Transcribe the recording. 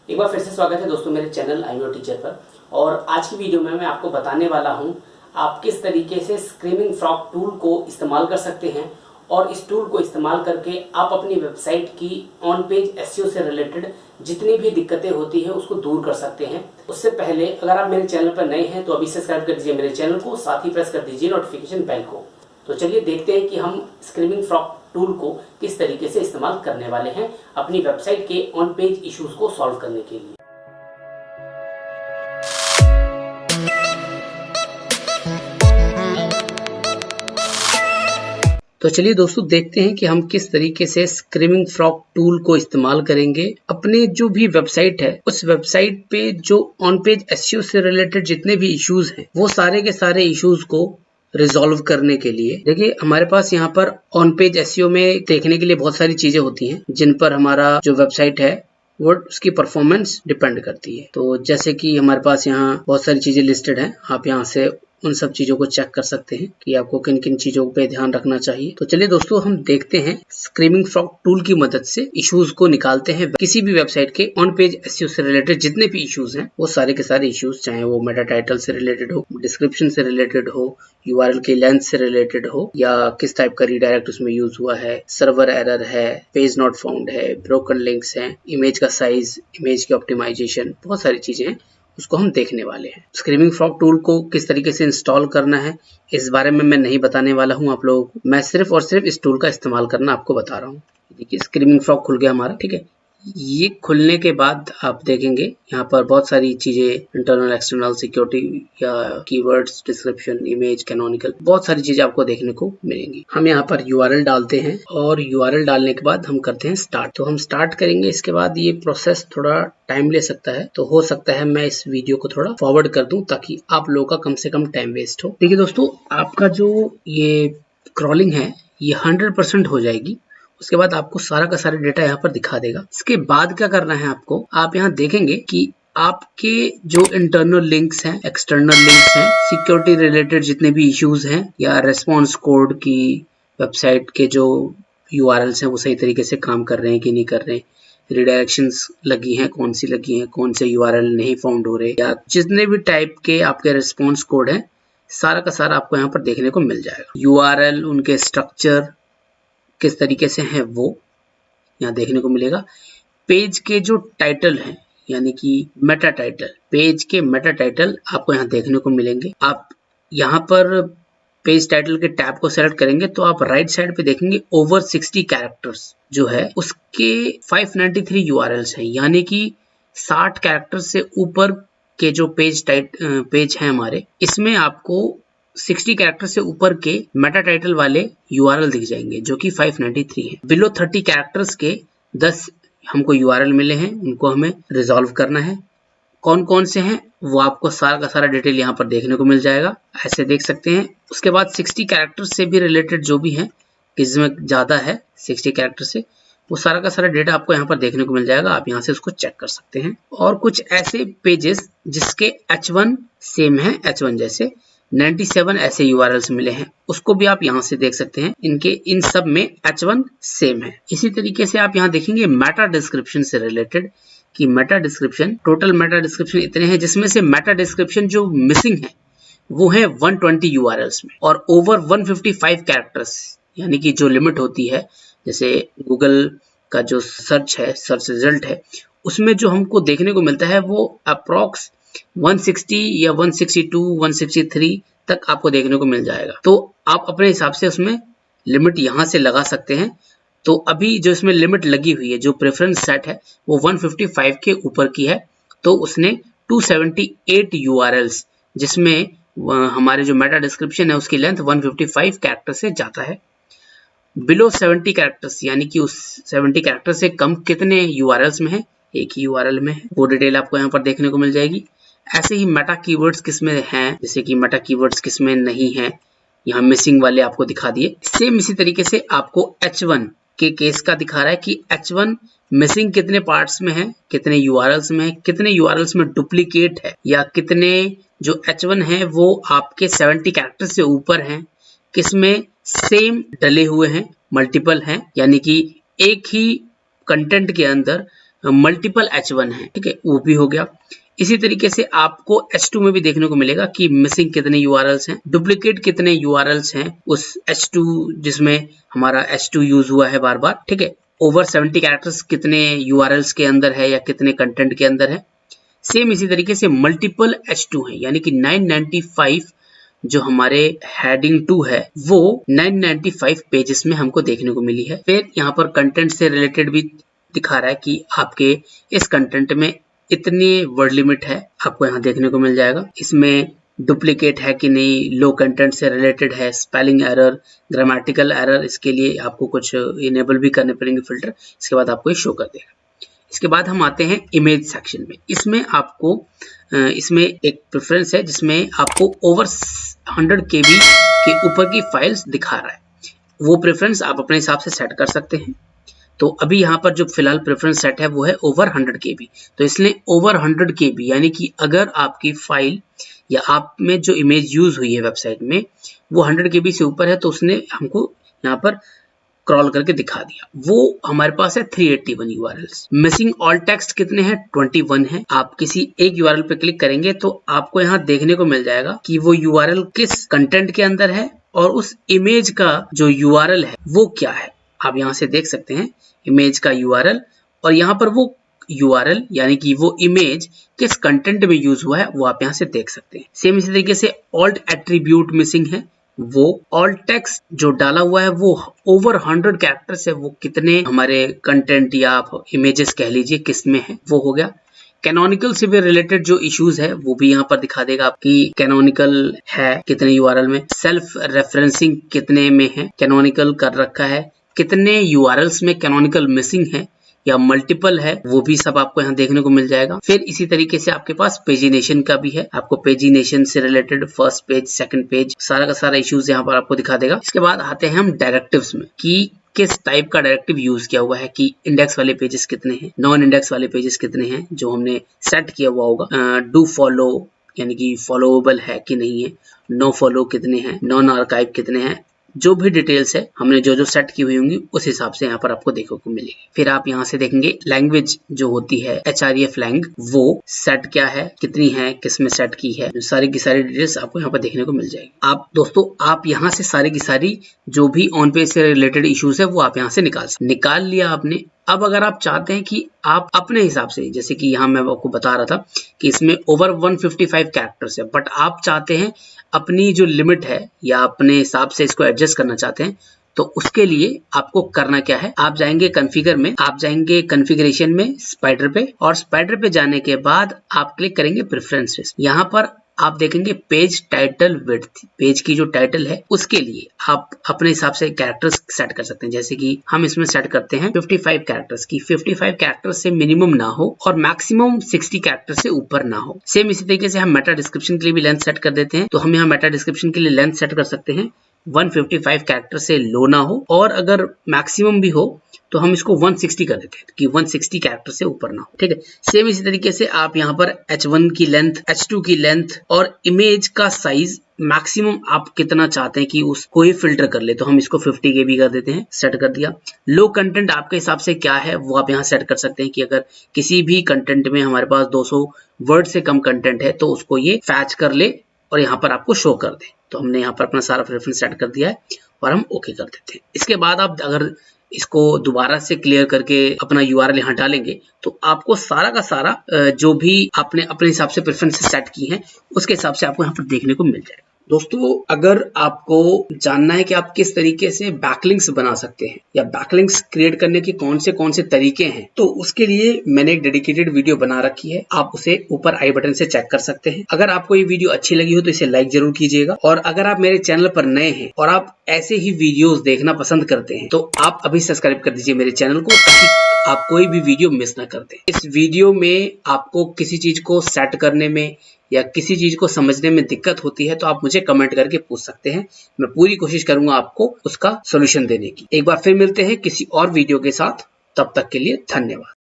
एक बार फिर से स्वागत है दोस्तों मेरे चैनल आईओ टीचर पर। और आज की वीडियो में मैं आपको बताने वाला हूं आप किस तरीके से स्क्रीमिंग फ्रॉग टूल को इस्तेमाल कर सकते हैं और इस टूल को इस्तेमाल करके आप अपनी वेबसाइट की ऑन पेज एसईओ से रिलेटेड जितनी भी दिक्कतें होती है उसको दूर कर सकते हैं। उससे पहले अगर आप मेरे चैनल पर नए हैं तो अभी सब्सक्राइब कर दीजिए मेरे चैनल को, साथ ही प्रेस कर दीजिए नोटिफिकेशन बेल को। तो चलिए देखते हैं कि हम स्क्रीमिंग फ्रॉग टूल को किस तरीके से इस्तेमाल करने वाले हैं अपनी वेबसाइट के ऑन पेज इश्यूज को सॉल्व करने के लिए। तो चलिए दोस्तों देखते हैं कि हम किस तरीके से स्क्रीमिंग फ्रॉग टूल को इस्तेमाल करेंगे अपने जो भी वेबसाइट है उस वेबसाइट पे जो ऑन पेज एसईओ से रिलेटेड जितने भी इश्यूज हैं वो सारे के सारे इश्यूज को रिजॉल्व करने के लिए। देखिए हमारे पास यहाँ पर ऑन पेज एसईओ में देखने के लिए बहुत सारी चीजें होती हैं जिन पर हमारा जो वेबसाइट है वो उसकी परफॉर्मेंस डिपेंड करती है। तो जैसे कि हमारे पास यहाँ बहुत सारी चीजें लिस्टेड हैं, आप यहाँ से उन सब चीजों को चेक कर सकते हैं कि आपको किन किन चीजों पे ध्यान रखना चाहिए। तो चलिए दोस्तों हम देखते हैं स्क्रीमिंग फ्रॉग टूल की मदद से इश्यूज को निकालते हैं। किसी भी वेबसाइट के ऑन पेज एसईओ से रिलेटेड जितने भी इश्यूज हैं वो सारे के सारे इश्यूज, चाहे वो मेटा टाइटल से रिलेटेड हो, डिस्क्रिप्शन से रिलेटेड हो, यूआरएल की लेंथ से रिलेटेड हो, या किस टाइप का रीडायरेक्ट उसमें यूज हुआ है, सर्वर एरर है, पेज नॉट फाउंड है, ब्रोकन लिंक्स हैं, इमेज का साइज, इमेज की ऑप्टिमाइजेशन, बहुत सारी चीजें हैं उसको हम देखने वाले हैं। स्क्रीमिंग फ्रॉग टूल को किस तरीके से इंस्टॉल करना है इस बारे में मैं नहीं बताने वाला हूं आप लोगों को, मैं सिर्फ और सिर्फ इस टूल का इस्तेमाल करना आपको बता रहा हूं। देखिए स्क्रीमिंग फ्रॉग खुल गया हमारा, ठीक है। ये खुलने के बाद आप देखेंगे यहाँ पर बहुत सारी चीजें, इंटरनल एक्सटर्नल सिक्योरिटी या कीवर्ड्स, डिस्क्रिप्शन, इमेज, कैनोनिकल, बहुत सारी चीजें आपको देखने को मिलेंगी। हम यहाँ पर यूआरएल डालते हैं और यूआरएल डालने के बाद हम करते हैं स्टार्ट। तो हम स्टार्ट करेंगे, इसके बाद ये प्रोसेस थोड़ा टाइम ले सकता है, तो हो सकता है मैं इस वीडियो को थोड़ा फॉरवर्ड कर दूं ताकि आप लोगों का कम से कम टाइम वेस्ट हो। देखिए दोस्तों आपका जो ये क्रॉलिंग है ये 100% हो जाएगी। उसके बाद आपको सारा का सारा डेटा यहाँ पर दिखा देगा। इसके बाद क्या करना है आपको, आप यहाँ देखेंगे कि आपके जो इंटरनल लिंक्स हैं, एक्सटर्नल लिंक्स हैं, सिक्योरिटी रिलेटेड जितने भी इश्यूज हैं, या रेस्पॉन्स कोड की वेबसाइट के जो यूआरएल्स हैं वो सही तरीके से काम कर रहे हैं कि नहीं कर रहे हैं, रिडायरेक्शंस लगी हैं, कौन सी लगी हैं, कौन से यूआरएल नहीं फाउंड हो रहे, या जितने भी टाइप के आपके रेस्पॉन्स कोड हैं सारा का सारा आपको यहाँ पर देखने को मिल जाएगा। यूआरएल, उनके स्ट्रक्चर किस तरीके से हैं वो यहाँ देखने को मिलेगा। पेज के जो टाइटल हैं यानी कि मेटा टाइटल, पेज के मेटा टाइटल आपको यहाँ देखने को मिलेंगे। आप यहाँ पर पेज टाइटल के टैब को सेलेक्ट करेंगे तो आप राइट साइड पे देखेंगे ओवर 60 कैरेक्टर्स जो है उसके 593 यूआरएल्स हैं, यानी कि 60 कैरेक्टर्स से ऊपर के जो पेज हैं हमारे, इसमें आपको 60 कैरेक्टर से ऊपर के मेटा टाइटल वाले यूआरएल दिख जाएंगे जो कि 593 है। बिलो 30 कैरेक्टर्स के 10 हमको यूआरएल मिले हैं, उनको हमें रिजॉल्व करना है। कौन कौन से हैं वो आपको सारा का सारा डिटेल यहाँ पर देखने को मिल जाएगा, ऐसे देख सकते हैं। उसके बाद 60 कैरेक्टर्स से भी रिलेटेड जो भी है, इसमें ज्यादा है 60 कैरेक्टर से, वो सारा का सारा डेटा आपको यहाँ पर देखने को मिल जाएगा। आप यहाँ से उसको चेक कर सकते हैं। और कुछ ऐसे पेजेस जिसके H1 सेम है, H1 जैसे 97 ऐसे यूआरएल्स मिले हैं, उसको भी आप यहाँ से देख सकते हैं। इनके इन सब में H1 सेम है। इसी तरीके से आप यहाँ देखेंगे मेटा डिस्क्रिप्शन से रिलेटेड कि Meta description, total Meta description इतने हैं जिसमें से मेटा डिस्क्रिप्शन जो मिसिंग है वो है 120 यूआरएल्स में, और ओवर 155 कैरेक्टर्स यानी कि जो लिमिट होती है, जैसे गूगल का जो सर्च है, सर्च रिजल्ट है, उसमें जो हमको देखने को मिलता है वो अप्रॉक्स 160 या 162, 163 तक आपको देखने को मिल जाएगा। तो आप अपने हिसाब से उसमें लिमिट यहाँ से लगा सकते हैं। तो अभी जो इसमें लिमिट लगी हुई है, जो प्रेफरेंस सेट है वो 155 के ऊपर की है, तो उसने 278 यूआरएल्स, जिसमें हमारे जो मेटा डिस्क्रिप्शन है उसकी लेंथ 155 कैरेक्टर से जाता है। बिलो 70 कैरेक्टर्स यानी कि उस 70 कैरेक्टर से कम कितने यूआरएल्स में है, एक ही यूआरएल में है, वो डिटेल आपको यहाँ पर देखने को मिल जाएगी। ऐसे ही मेटा कीवर्ड्स किसमें हैं, जैसे कि मेटा कीवर्ड्स किसमें नहीं है, यहाँ मिसिंग वाले आपको दिखा दिए। सेम इसी तरीके से आपको H1 के केस का दिखा रहा है कि H1 मिसिंग कितने पार्ट्स में है, कितने यूआरएल्स में है, कितने यूआरएल्स में डुप्लीकेट है, या कितने जो H1 है वो आपके 70 कैरेक्टर से ऊपर हैं, किसमें सेम डले हुए हैं, मल्टीपल हैं, यानी कि एक ही कंटेंट के अंदर मल्टीपल H1 है, ठीक है, वो भी हो गया। इसी तरीके से आपको H2 में भी देखने को मिलेगा कि मिसिंग कितने URLs हैं, डुप्लीकेट कितने URLs हैं उस H2 जिसमें हमारा H2 यूज हुआ है बार बार, ठीक है, ओवर 70 कैरेक्टर्स कितने URLs के अंदर है या कितने कंटेंट के अंदर है। सेम इसी तरीके से मल्टीपल H2 है, यानी कि 995 जो हमारे हेडिंग 2 है वो 995 पेजेस में हमको देखने को मिली है। फिर यहाँ पर कंटेंट से रिलेटेड भी दिखा रहा है कि आपके इस कंटेंट में इतनी वर्ड लिमिट है, आपको यहाँ देखने को मिल जाएगा। इसमें डुप्लीकेट है कि नहीं, लो कंटेंट से रिलेटेड है, स्पेलिंग एरर, ग्रामेटिकल एरर, इसके लिए आपको कुछ इनेबल भी करने पड़ेंगे फिल्टर, इसके बाद आपको ये शो कर देगा। इसके बाद हम आते हैं इमेज सेक्शन में। इसमें आपको इसमें एक प्रेफरेंस है जिसमें आपको ओवर 100 KB के ऊपर की फाइल्स दिखा रहा है, वो प्रेफरेंस आप अपने हिसाब से सेट कर सकते हैं। तो अभी यहाँ पर जो फिलहाल प्रेफरेंस सेट है वो है ओवर 100 KB, तो इसलिए ओवर 100 KB यानी कि अगर आपकी फाइल या आप में जो इमेज यूज हुई है वेबसाइट में वो 100 KB से ऊपर है तो उसने हमको यहाँ पर क्रॉल करके दिखा दिया। वो हमारे पास है 381 URLs। मिसिंग ऑल टेक्स्ट कितने हैं, 21 है। आप किसी एक URL पे क्लिक करेंगे तो आपको यहाँ देखने को मिल जाएगा कि वो URL किस कंटेंट के अंदर है और उस इमेज का जो URL है वो क्या है। आप यहाँ से देख सकते हैं इमेज का URL और यहाँ पर वो URL यानी कि वो इमेज किस कंटेंट में यूज हुआ है वो आप यहाँ से देख सकते हैं। सेम इसी तरीके से ऑल्ट एट्रीब्यूट मिसिंग है, वो ऑल्ट टेक्स्ट जो डाला हुआ है वो ओवर 100 कैरेक्टर्स है, वो कितने हमारे कंटेंट या आप इमेजेस कह लीजिए किस में है वो हो गया। कैनोनिकल से भी रिलेटेड जो इश्यूज है वो भी यहाँ पर दिखा देगा आपकी कैनोनिकल है कितने URL में, सेल्फ रेफरेंसिंग कितने में है कैनोनिकल कर रखा है, कितने URLs में कैनोनिकल मिसिंग है या मल्टीपल है, वो भी सब आपको यहाँ देखने को मिल जाएगा। फिर इसी तरीके से आपके पास पेजिनेशन का भी है, आपको पेजिनेशन से related first page, second page, सारा का सारा इश्यूज यहाँ पर आपको दिखा देगा। इसके बाद आते हैं हम डायरेक्टिव्स में कि किस टाइप का डायरेक्टिव यूज किया हुआ है, कि इंडेक्स वाले पेजेस कितने हैं, नॉन इंडेक्स वाले पेजेस कितने हैं जो हमने सेट किया हुआ होगा, डू फॉलो यानी कि फॉलोएबल है कि नहीं है, नो फॉलो कितने हैं, नॉन आर्काइव कितने हैं, जो भी डिटेल्स है हमने जो सेट की हुई होंगी उस हिसाब से यहाँ पर आपको देखने को मिलेगी। फिर आप यहाँ से देखेंगे लैंग्वेज जो होती है href लैंग, वो सेट क्या है, कितनी है, किस में सेट की है, सारी की सारी डिटेल्स आपको यहाँ पर देखने को मिल जाएगी। आप दोस्तों आप यहाँ से सारी की सारी जो भी ऑन पेज से रिलेटेड इश्यूज है वो आप यहाँ से निकाल लिया आपने। अब अगर आप चाहते हैं कि आप अपने हिसाब से, जैसे कि यहाँ मैं आपको बता रहा था कि इसमें ओवर 155 कैरेक्टर्स है, बट आप चाहते हैं अपनी जो लिमिट है या अपने हिसाब से इसको एडजस्ट करना चाहते हैं, तो उसके लिए आपको करना क्या है, आप जाएंगे कॉन्फ़िगर में, आप जाएंगे कॉन्फ़िगरेशन में स्पाइडर पे, और स्पाइडर पे जाने के बाद आप क्लिक करेंगे प्रेफरेंसेस। यहाँ पर आप देखेंगे पेज टाइटल विड्थ, पेज की जो टाइटल है उसके लिए आप अपने हिसाब से कैरेक्टर्स सेट कर सकते हैं। जैसे कि हम इसमें सेट करते हैं 55 कैरेक्टर्स की, 55 कैरेक्टर्स से मिनिमम ना हो और मैक्सिमम 60 कैरेक्टर्स से ऊपर ना हो। सेम इसी तरीके से हम मेटा डिस्क्रिप्शन के लिए भी लेंथ सेट कर देते हैं, तो हम यहाँ मेटा डिस्क्रिप्शन के लिए लेंथ सेट कर सकते हैं 155 कैरेक्टर से लो ना हो, और अगर मैक्सिमम भी हो तो हम इसको 160 कर देते हैं कि 160 कैरेक्टर से ऊपर ना हो, ठीक है। सेम इसी तरीके से आप यहाँ पर H1 की लेंथ, H2 की लेंथ और इमेज का साइज मैक्सिमम आप कितना चाहते हैं कि उसको ही फिल्टर कर ले, तो हम इसको 50 KB कर देते हैं, सेट कर दिया। लो कंटेंट आपके हिसाब से क्या है वो आप यहाँ सेट कर सकते हैं कि अगर किसी भी कंटेंट में हमारे पास 200 वर्ड से कम कंटेंट है तो उसको ये फैच कर ले और यहाँ पर आपको शो कर दे। तो हमने यहाँ पर अपना सारा प्रेफरेंस सेट कर दिया है और हम ओके कर देते हैं। इसके बाद आप अगर इसको दोबारा से क्लियर करके अपना URL यहाँ डालेंगे तो आपको सारा का सारा जो भी आपने अपने हिसाब से प्रेफरेंसेस सेट की हैं उसके हिसाब से आपको यहाँ पर देखने को मिल जाएगा। दोस्तों अगर आपको जानना है कि आप किस तरीके से बैकलिंक्स बना सकते हैं या बैकलिंक्स क्रिएट करने के कौन से तरीके हैं, तो उसके लिए मैंने एक डेडिकेटेड वीडियो बना रखी है, आप उसे ऊपर आई बटन से चेक कर सकते हैं। अगर आपको ये वीडियो अच्छी लगी हो तो इसे लाइक जरूर कीजिएगा, और अगर आप मेरे चैनल पर नए हैं और आप ऐसे ही वीडियोस देखना पसंद करते हैं तो आप अभी सब्सक्राइब कर दीजिए मेरे चैनल को, ताकि आप कोई भी वीडियो मिस ना कर दें। इस वीडियो में आपको किसी चीज को सेट करने में या किसी चीज को समझने में दिक्कत होती है तो आप मुझे कमेंट करके पूछ सकते हैं, मैं पूरी कोशिश करूंगा आपको उसका सॉल्यूशन देने की। एक बार फिर मिलते हैं किसी और वीडियो के साथ, तब तक के लिए धन्यवाद।